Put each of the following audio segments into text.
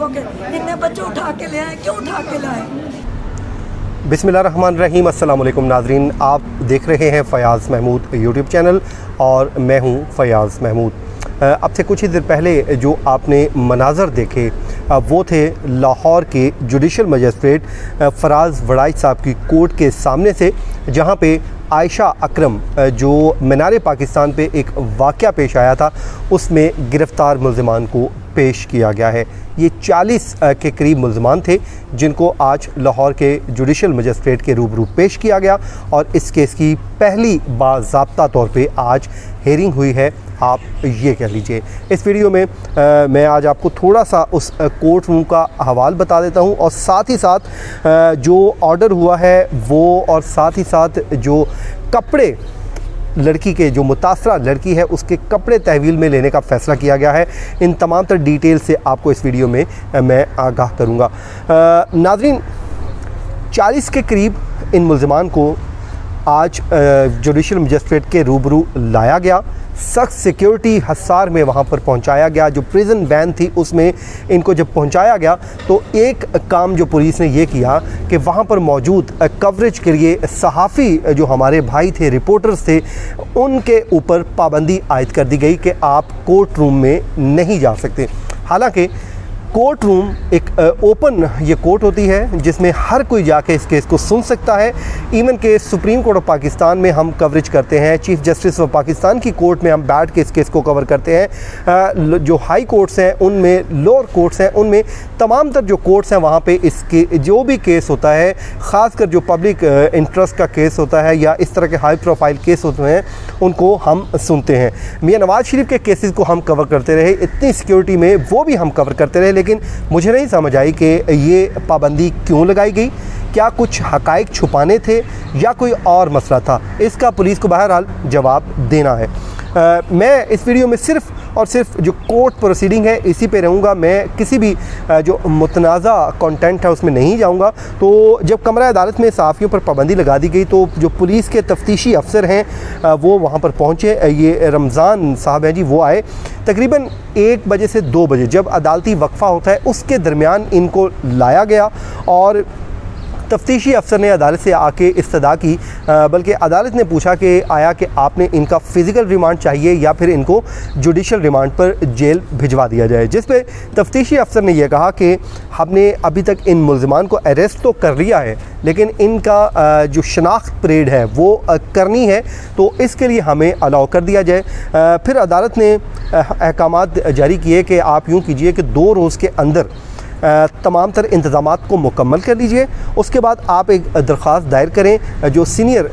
लोगों के, इतने बच्चे उठा के ले आए, क्यों उठा के लाए? बिस्मिल्लाहिर्रहमानिर्रहीम। अस्सलाम वालेकुम नाज़रीन, आप देख रहे हैं फ़याज़ महमूद यूट्यूब चैनल और मैं हूं फ़याज़ महमूद। अब से कुछ ही देर पहले जो आपने मनाज़र देखे वो थे लाहौर के जुडिशल मजिस्ट्रेट फ़राज़ वड़ाई साहब की कोर्ट के सामने से, जहां पे आयशा अकरम जो मीनार पाकिस्तान पे एक वाक़या पेश आया था उसमें गिरफ़्तार मुल्ज़िमान को पेश किया गया है। ये 40 के करीब मुल्ज़िमान थे जिनको आज लाहौर के जुडिशल मजिस्ट्रेट के रूबरू पेश किया गया और इस केस की पहली बाज़ाब्ता तौर पे आज हेयरिंग हुई है, आप ये कह लीजिए। इस वीडियो में मैं आज आपको थोड़ा सा उस कोर्ट रूम का हवाल बता देता हूँ और साथ ही साथ जो ऑर्डर हुआ है वो, और साथ ही साथ जो कपड़े लड़की के, जो मुतासरा लड़की है उसके कपड़े तहवील में लेने का फ़ैसला किया गया है, इन तमाम तर डिटेल से आपको इस वीडियो में मैं आगाह करूँगा। नाज़रीन, 40 के करीब इन मुल्ज़िमान को आज जुडिशल मजिस्ट्रेट के रूबरू लाया गया। सख्त सिक्योरिटी हसार में वहाँ पर पहुँचाया गया। जो प्रिजन वैन थी उसमें इनको जब पहुँचाया गया तो एक काम जो पुलिस ने ये किया कि वहाँ पर मौजूद कवरेज के लिए सहाफ़ी जो हमारे भाई थे, रिपोर्टर्स थे, उनके ऊपर पाबंदी आयद कर दी गई कि आप कोर्ट रूम में नहीं जा सकते। हालांकि कोर्ट रूम एक ओपन ये कोर्ट होती है जिसमें हर कोई जाके इस केस को सुन सकता है। इवन के सुप्रीम कोर्ट ऑफ पाकिस्तान में हम कवरेज करते हैं, चीफ जस्टिस ऑफ पाकिस्तान की कोर्ट में हम बैठ के इस केस को कवर करते हैं। जो हाई कोर्ट्स हैं उनमें, लोअर कोर्ट्स हैं उनमें, तमाम तर जो कोर्ट्स हैं वहाँ पे इसके जो भी केस होता है, ख़ासकर जो पब्लिक इंटरेस्ट का केस होता है या इस तरह के हाई प्रोफाइल केस होते हैं, उनको हम सुनते हैं। मियां नवाज़ शरीफ के केसेस को हम कवर करते रहे, इतनी सिक्योरिटी में वो भी हम कवर करते रहे, लेकिन मुझे नहीं समझ आई कि ये पाबंदी क्यों लगाई गई। क्या कुछ हकाइक छुपाने थे या कोई और मसला था? इसका पुलिस को बहरहाल जवाब देना है। मैं इस वीडियो में सिर्फ़ और सिर्फ जो कोर्ट प्रोसीडिंग है इसी पे रहूँगा। मैं किसी भी जो मुतनाज़ा कंटेंट है उसमें नहीं जाऊँगा। तो जब कमरा अदालत में सहाफ़ियों पर पाबंदी लगा दी गई तो जो पुलिस के तफ्तीशी अफसर हैं वो वहाँ पर पहुँचे। ये रमज़ान साहब हैं जी, वो आए तकरीबन 1 बजे से 2 बजे, जब अदालती वक्फ़ा होता है उसके दरमियान इनको लाया गया और तफ्तीशी अफसर ने अदालत से आके इस्तदा की, बल्कि अदालत ने पूछा कि आया कि आपने इनका फ़िज़िकल रिमांड चाहिए या फिर इनको जुडिशल रिमांड पर जेल भिजवा दिया जाए। जिस पे तफ्तीशी अफसर ने यह कहा कि हमने अभी तक इन मुल्ज़िमान को अरेस्ट तो कर लिया है, लेकिन इनका जो शनाख्त परेड है वो करनी है, तो इसके लिए हमें अलाउ कर दिया जाए। फिर अदालत ने अहकामात जारी किए कि आप यूँ कीजिए कि 2 रोज़ के अंदर तमाम तर इंतज़ामात को मुकम्मल कर लीजिए। उसके बाद आप एक दरख्वास्त दायर करें जो सीनियर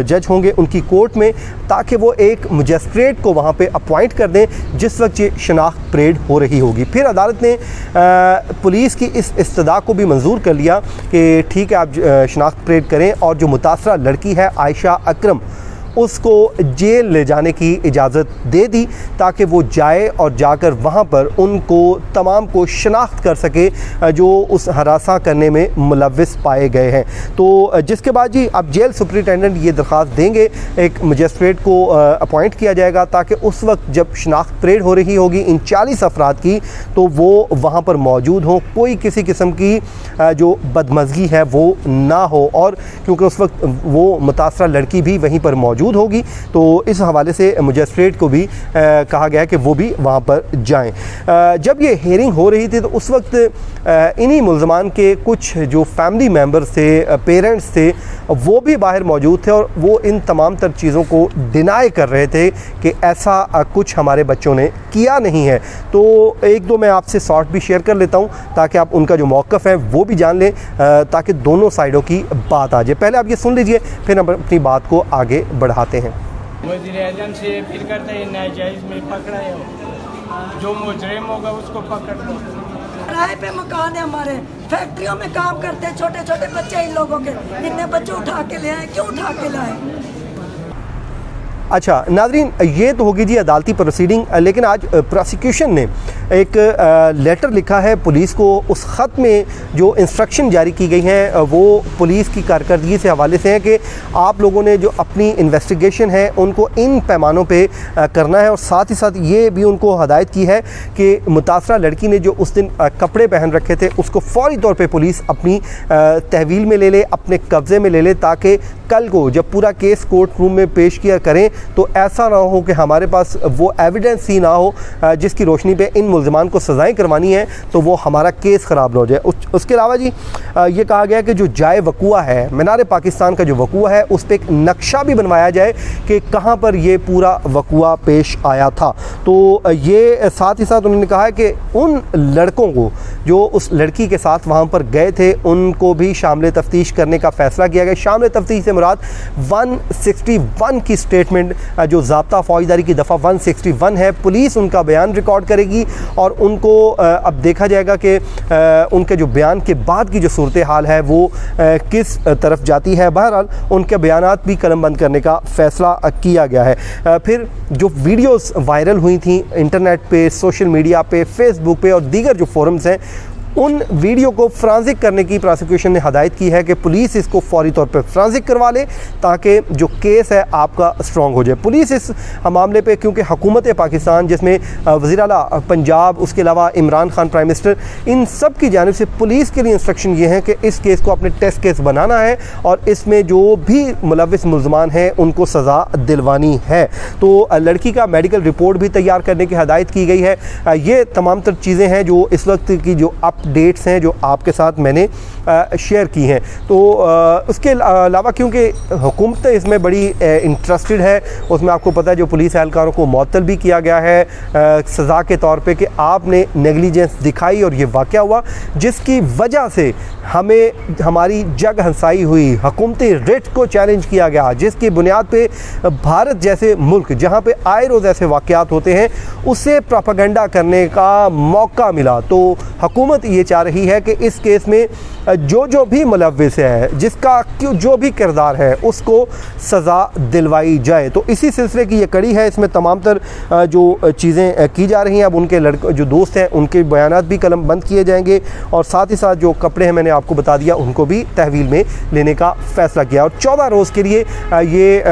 जज होंगे उनकी कोर्ट में, ताकि वो एक मजिस्ट्रेट को वहाँ पे अपॉइंट कर दें जिस वक्त ये शनाख्त परेड हो रही होगी। फिर अदालत ने पुलिस की इस इस्तदा को भी मंजूर कर लिया कि ठीक है, आप शनाख्त परेड करें, और जो मुतासरा लड़की है आयशा अकरम, उसको जेल ले जाने की इजाज़त दे दी ताकि वो जाए और जाकर वहाँ पर उनको तमाम को शनाख्त कर सके जो उस हरासा करने में मुलव्विस पाए गए हैं। तो जिसके बाद जी अब जेल सुपरिटेंडेंट ये दरख्वास्त देंगे, एक मजिस्ट्रेट को अपॉइंट किया जाएगा ताकि उस वक्त जब शनाख्त परेड हो रही होगी इन 40 अफराद की, तो वो वहाँ पर मौजूद हों, कोई किसी किस्म की जो बदमज़गी है वो ना हो, और क्योंकि उस वक्त वो मुतासरा लड़की भी वहीं पर मौजूद होगी, तो इस हवाले से मजिस्ट्रेट को भी कहा गया है कि वो भी वहाँ पर जाएं। जब ये हेयरिंग हो रही थी तो उस वक्त इन्हीं मुल्ज़िमान के कुछ जो फैमिली मेम्बर्स थे, पेरेंट्स थे, वो भी बाहर मौजूद थे और वो इन तमाम तर चीज़ों को डिनाई कर रहे थे कि ऐसा कुछ हमारे बच्चों ने किया नहीं है। तो 1-2 मैं आपसे शॉर्ट भी शेयर कर लेता हूँ ताकि आप उनका जो मौक़िफ़ है वो भी जान लें, ताकि दोनों साइडों की बात आ जाए। पहले आप ये सुन लीजिए, फिर हम अपनी बात को आगे बढ़ाते हैं। वज़ीर-ए-आज़म से अपील करते हैं नाजायज़ में पकड़ा है, जो मुजरिम होगा उसको पकड़ लो। किराए पे मकान है हमारे, फैक्ट्रियों में काम करते हैं छोटे छोटे बच्चे इन लोगों के, इतने बच्चे उठा के ले आए, क्यों उठा के लाए? अच्छा नाज़रीन, ये तो होगी जी अदालती प्रोसीडिंग, लेकिन आज प्रोसिक्यूशन ने एक लेटर लिखा है पुलिस को। उस ख़त में जो इंस्ट्रक्शन जारी की गई हैं वो पुलिस की कारकर्दगी से हवाले से हैं कि आप लोगों ने जो अपनी इन्वेस्टिगेशन है उनको इन पैमानों पे करना है, और साथ ही साथ ये भी उनको हदायत की है कि मुतासरा लड़की ने जो उस दिन कपड़े पहन रखे थे उसको फ़ौरी तौर पे पुलिस अपनी तहवील में ले ले, अपने कब्ज़े में ले ले, ताकि कल को जब पूरा केस कोर्ट रूम में पेश किया करें तो ऐसा ना हो कि हमारे पास वो एविडेंस ही ना हो जिसकी रोशनी पे इन मुल्ज़िमान को सज़ाएं करवानी है, तो वो हमारा केस ख़राब ना हो जाए। उसके अलावा जी ये कहा गया कि जो जाए वक़ुआ है, मीनार पाकिस्तान का जो वक़ुआ है उस पर एक नक्शा भी बनवाया जाए कि कहाँ पर ये पूरा वक़ुआ पेश आया था। तो ये साथ ही साथ उन्होंने कहा है कि उन लड़कों को जो उस लड़की के साथ वहाँ पर गए थे उनको भी शामिल तफ्तीश करने का फ़ैसला किया गया। शामिल तफ्तीश से मुराद 161 की स्टेटमेंट जो ज़ाब्ता फ़ौजदारी की दफ़ा 161 है, पुलिस उनका बयान रिकॉर्ड करेगी और उनको अब देखा जाएगा कि उनके जो बयान के बाद की जो सूरत हाल है वो किस तरफ जाती है। बहरहाल उनके बयानात भी कलमबंद करने का फ़ैसला किया गया है। फिर जो वीडियोस वायरल हुई थी इंटरनेट पे, सोशल मीडिया पे, फेसबुक पे और दीगर जो फोरम्स हैं, उन वीडियो को फ्रांसिक करने की प्रोसिक्यूशन ने हदायत की है कि पुलिस इसको फौरी तौर पर फ्रांसिक करवा ले ताकि जो केस है आपका स्ट्रॉन्ग हो जाए। पुलिस इस मामले पे, क्योंकि हुकूमत पाकिस्तान जिसमें वज़ीर आला पंजाब, उसके अलावा इमरान खान प्राइम मिनिस्टर, इन सब की जानिब से पुलिस के लिए इंस्ट्रक्शन ये है कि इस केस को अपने टेस्ट केस बनाना है और इसमें जो भी मुलविस मुल्ज़मान हैं उनको सज़ा दिलवानी है। तो लड़की का मेडिकल रिपोर्ट भी तैयार करने की हदायत की गई है। ये तमाम तर चीज़ें हैं जो इस वक्त की जो अपडेट्स हैं जो आपके साथ मैंने शेयर की हैं। तो उसके अलावा क्योंकि हुकूमत इसमें बड़ी इंटरेस्टेड है, उसमें आपको पता है जो पुलिस एहलकारों को मुअत्तल भी किया गया है सज़ा के तौर पे कि आपने नेगलिजेंस दिखाई और ये वाक़या हुआ जिसकी वजह से हमें हमारी जग हंसाई हुई, हुकूमती रिट को चैलेंज किया गया, जिसकी बुनियाद पे भारत जैसे मुल्क जहाँ पे आए रोज़ ऐसे वाक़यात होते हैं उससे प्रोपेगेंडा करने का मौका मिला। तो हुकूमत ये चाह रही है कि इस केस में जो भी मुलव्विस है, जिसका जो भी किरदार है, उसको सज़ा दिलवाई जाए। तो इसी सिलसिले की ये कड़ी है, इसमें तमाम तर जो चीज़ें की जा रही हैं। अब उनके लड़के जो दोस्त हैं उनके बयानात भी कलम बंद किए जाएंगे और साथ ही साथ जो कपड़े हैं मैंने आपको बता दिया उनको भी तहवील में लेने का फ़ैसला किया और 14 रोज़ के लिए ये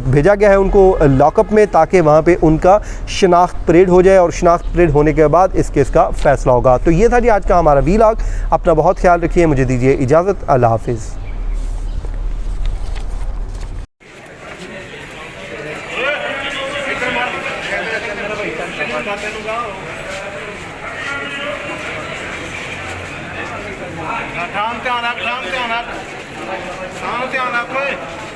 भेजा गया है उनको लॉकअप में, ताकि वहाँ पर उनका शनाख्त परेड हो जाए और शनाख्त परेड होने के बाद इस केस का फ़ैसला होगा। तो ये था जी आज का हमारा वीलॉग। अपना बहुत ख्याल रखिए, मुझे दीजिए इजाज़त। अल्लाह हाफिज़। ध्यान रख